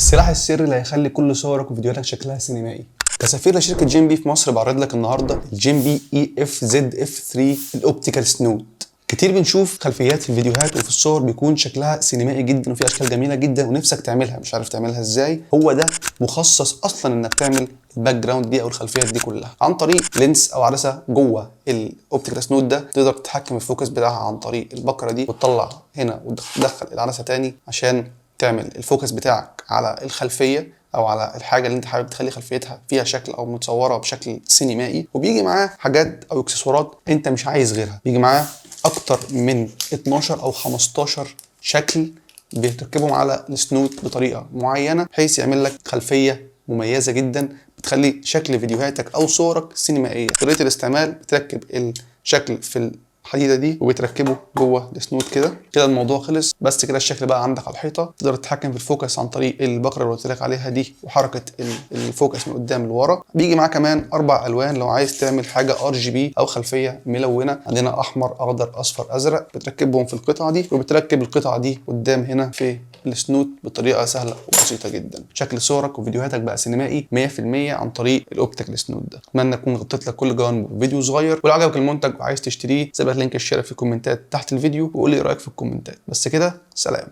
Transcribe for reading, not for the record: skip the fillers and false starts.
السلاح السري اللي هيخلي كل صورك وفيديوهاتك شكلها سينمائي. كسفير لشركه جيم بي في مصر بعرض لك النهارده الجيم بي اي اف زد اف 3 الاوبتيكال سنود. كتير بنشوف خلفيات في الفيديوهات وفي الصور بيكون شكلها سينمائي جدا وفي اشكال جميله جدا ونفسك تعملها مش عارف تعملها ازاي. هو ده مخصص اصلا انك تعمل الباك جراوند دي او الخلفيات دي كلها عن طريق لينس او عدسه جوه الاوبتيكال سنود ده. تقدر تتحكم في الفوكس بتاعها عن طريق البكره دي وتطلع هنا وتدخل العدسه تاني عشان تعمل الفوكس بتاعك على الخلفيه او على الحاجه اللي انت حابب تخلي خلفيتها فيها شكل او متصوره بشكل سينمائي. وبيجي معاه حاجات او اكسسوارات انت مش عايز غيرها. بيجي معاه اكتر من 12 او 15 شكل بيتركبهم على السنود بطريقه معينه بحيث يعمل لك خلفيه مميزه جدا بتخلي شكل فيديوهاتك او صورك سينمائيه. طريقه الاستعمال بتركب الشكل في الحديده دي وبتركبه جوه السنود كده الموضوع خلص. بس كده الشكل بقى عندك على الحيطه. تقدر تتحكم في الفوكس عن طريق البكره اللي قلت لك عليها دي وحركه الفوكس من قدام لورا. بيجي معاه كمان 4 الوان لو عايز تعمل حاجه ار جي بي او خلفيه ملونه. عندنا احمر اخضر اصفر ازرق بتركبهم في القطعه دي وبتركب القطعه دي قدام هنا في السنود بطريقه سهله وبسيطه جدا. شكل صورك وفيديوهاتك بقى سينمائي 100% عن طريق الاوبتيكال سنود ده. اتمنى اكون غطيت لك كل جوانب فيديو صغير. ولو عجبك المنتج وعايز تشتريه سيب لك لينك الشراء في الكومنتات تحت الفيديو وقول لي رايك في الكومنتات. بس كده، سلام.